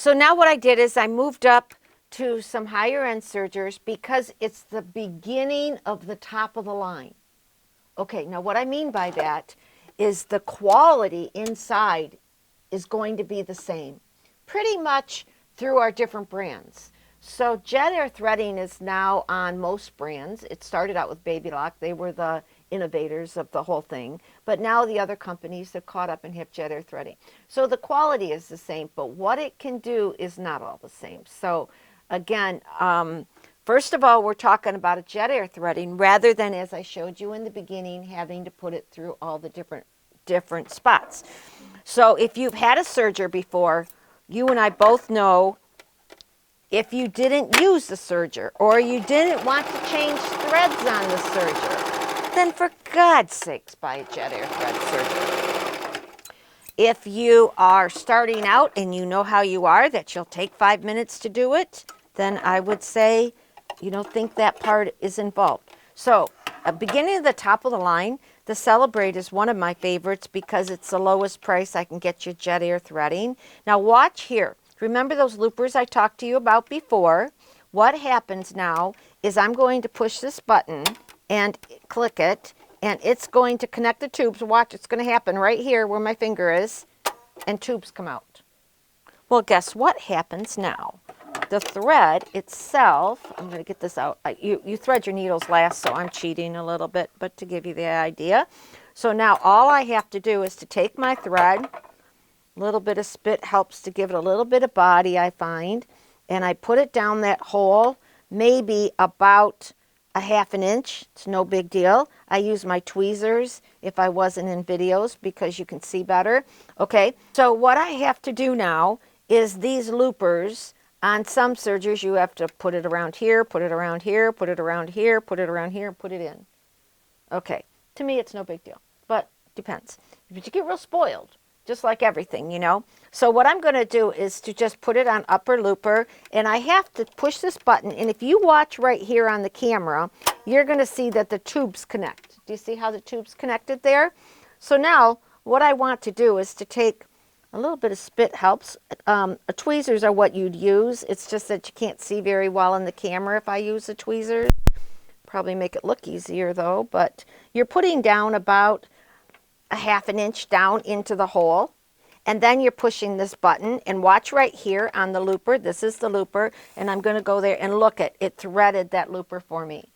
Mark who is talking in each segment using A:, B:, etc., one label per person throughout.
A: So now what I did is I moved up to some higher end sergers because it's the beginning of the top of the line. Okay, now what I mean by that is the quality inside is going to be the same, pretty much through our different brands. So Jet Air threading is now on most brands. It started out with Baby Lock. They were the innovators of the whole thing. But now the other companies have caught up and have Jet Air threading. So the quality is the same, but what it can do is not all the same. So again, first of all, we're talking about a Jet Air threading rather than, as I showed you in the beginning, having to put it through all the different spots. So if you've had a serger before, you and I both know if you didn't use the serger or you didn't want to change threads on the serger, then for God's sakes buy a Jet Air thread serger. If you are starting out and you know how you are, that you'll take 5 minutes to do it, then I would say you don't think that part is involved. So beginning of the top of the line, the Celebrate is one of my favorites because it's the lowest price I can get you Jet Air threading. Now watch here. Remember those loopers I talked to you about before? What happens now is I'm going to push this button and click it, and it's going to connect the tubes. Watch, it's going to happen right here where my finger is, and tubes come out. Well, guess what happens now? The thread itself, I'm going to get this out. You thread your needles last, so I'm cheating a little bit, but to give you the idea. So now all I have to do is to take my thread. A little bit of spit helps to give it a little bit of body, I find. And I put it down that hole, maybe about a 1/2 inch. It's no big deal. I use my tweezers if I wasn't in videos because you can see better. Okay, so what I have to do now is these loopers, on some sergers you have to put it around here, put it around here, put it around here, put it around here, put it in. Okay, to me it's no big deal, but depends. But you get real spoiled. Just like everything, you know. So what I'm going to do is to just put it on upper looper, and I have to push this button, and if you watch right here on the camera, you're going to see that the tubes connect. Do you see how the tubes connected there? So now what I want to do is to take a little bit of spit helps. Tweezers are what you'd use. It's just that you can't see very well in the camera if I use the tweezers. Probably make it look easier though, but you're putting down about a 1/2 inch down into the hole, and then you're pushing this button, and watch right here on the looper. This is the looper, and I'm going to go there and look at it. Threaded that looper for me.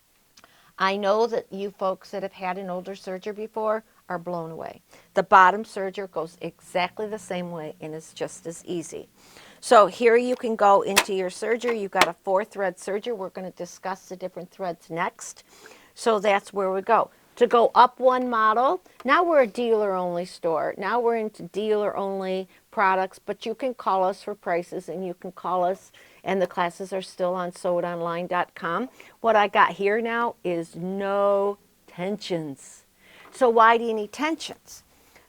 A: I know that you folks that have had an older serger before are blown away. The bottom serger goes exactly the same way and is just as easy. So here you can go into your serger. You've got a 4-thread serger. We're going to discuss the different threads next. So that's where we go. To go up one model, now we're a dealer-only store. Now we're into dealer-only products, but you can call us for prices, and you can call us, and the classes are still on sewItonline.com. What I got here now is no tensions. So why do you need tensions?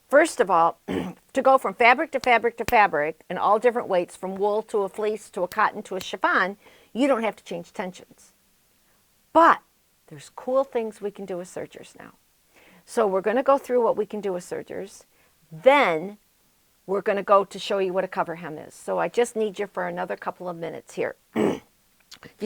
A: First of all, to go from fabric to fabric to fabric, and all different weights, from wool to a fleece to a cotton to a chiffon, you don't have to change tensions. But there's cool things we can do with sergers now. So we're going to go through what we can do with sergers. Then we're going to go to show you what a cover hem is. So I just need you for another couple of minutes here. You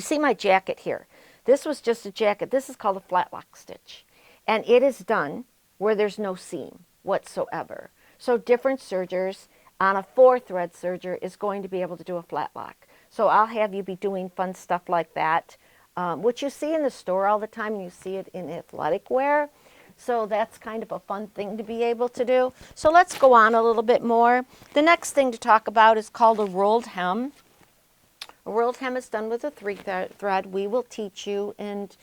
A: see my jacket here. This was just a jacket. This is called a flat lock stitch. And it is done where there's no seam whatsoever. So different sergers on a 4-thread serger is going to be able to do a flat lock. So I'll have you be doing fun stuff like that. Which you see in the store all the time, and you see it in athletic wear. So that's kind of a fun thing to be able to do. So let's go on a little bit more. The next thing to talk about is called a rolled hem. A rolled hem is done with a 3-thread. We will teach you and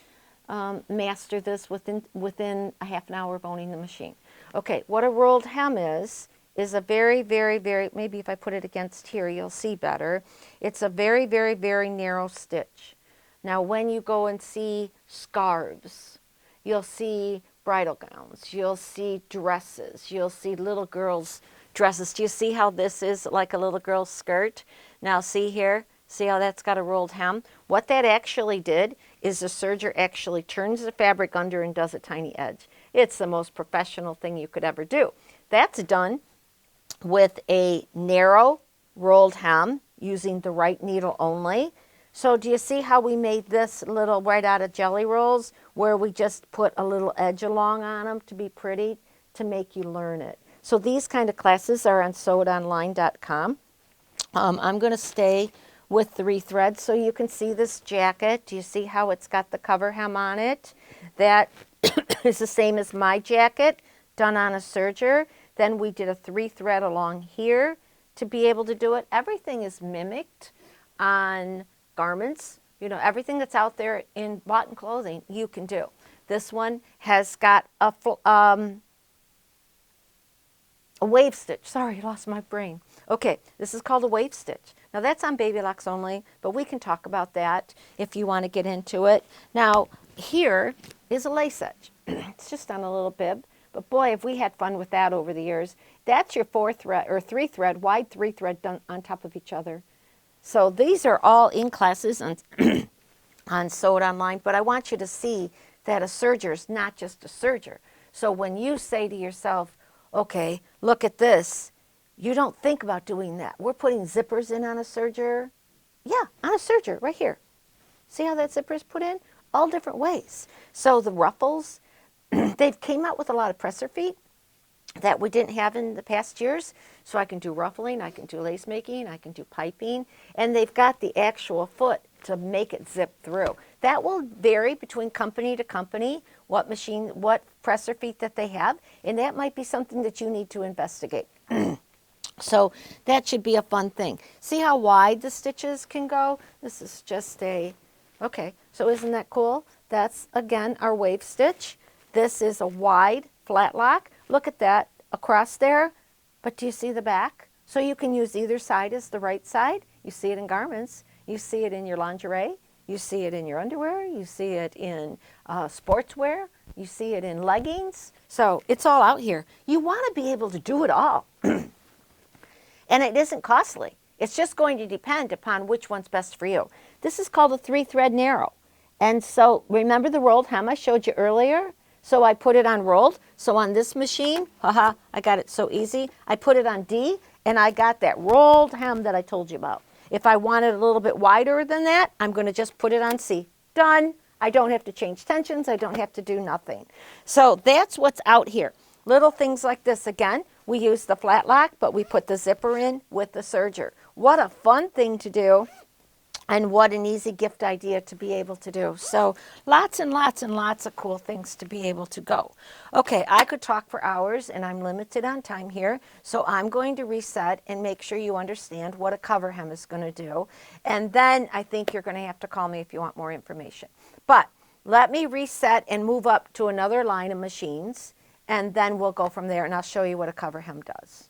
A: master this within a 1/2 hour of owning the machine. Okay, what a rolled hem is a very, very, very, maybe if I put it against here, you'll see better. It's a very, very, very narrow stitch. Now, when you go and see scarves, you'll see bridal gowns, you'll see dresses, you'll see little girls' dresses. Do you see how this is like a little girl's skirt? Now, see here? See how that's got a rolled hem? What that actually did is the serger actually turns the fabric under and does a tiny edge. It's the most professional thing you could ever do. That's done with a narrow rolled hem. using the right needle only. So do you see how we made this little right out of jelly rolls where we just put a little edge along on them to be pretty to make you learn it? So these kind of classes are on sewItonline.com. I'm going to stay with 3 threads so you can see this jacket. Do you see how it's got the cover hem on it? That is the same as my jacket, done on a serger. Then we did a 3 thread along here to be able to do it. Everything is mimicked on garments. You know, everything that's out there in bought clothing, you can do. This one has got a wave stitch. Sorry, I lost my brain. Okay, this is called a wave stitch. Now that's on baby locks only, but we can talk about that if you want to get into it. Now here is a lace edge. It's just on a little bib, but boy, have we had fun with that over the years. That's your 4 thread or 3 thread, wide 3 thread done on top of each other. So these are all in classes on, on Sew It Online, but I want you to see that a serger is not just a serger. So when you say to yourself, okay, look at this, you don't think about doing that. We're putting zippers in on a serger. Yeah, on a serger, right here. See how that zipper is put in? All different ways. So the ruffles, they've came out with a lot of presser feet that we didn't have in the past years. So I can do ruffling, I can do lace making, I can do piping, and they've got the actual foot to make it zip through. That will vary between company to company, what machine, what presser feet that they have, and that might be something that you need to investigate. So that should be a fun thing. See how wide the stitches can go? This is just a, okay, so isn't that cool? That's, again, our wave stitch. This is a wide flat lock. Look at that across there, but do you see the back? So you can use either side as the right side. You see it in garments. You see it in your lingerie. You see it in your underwear. You see it in sportswear. You see it in leggings. So it's all out here. You want to be able to do it all. And it isn't costly. It's just going to depend upon which one's best for you. This is called a 3 thread narrow. And so remember the rolled hem I showed you earlier? So I put it on rolled. So on this machine, haha, I got it so easy. I put it on D and I got that rolled hem that I told you about. If I want it a little bit wider than that, I'm going to just put it on C. Done. I don't have to change tensions. I don't have to do nothing. So that's what's out here. Little things like this. Again, we use the flat lock, but we put the zipper in with the serger. What a fun thing to do, and what an easy gift idea to be able to do. So lots and lots and lots of cool things to be able to go. Okay, I could talk for hours, and I'm limited on time here, so I'm going to reset and make sure you understand what a cover hem is going to do. And then I think you're going to have to call me if you want more information. But let me reset and move up to another line of machines, and then we'll go from there, and I'll show you what a cover hem does.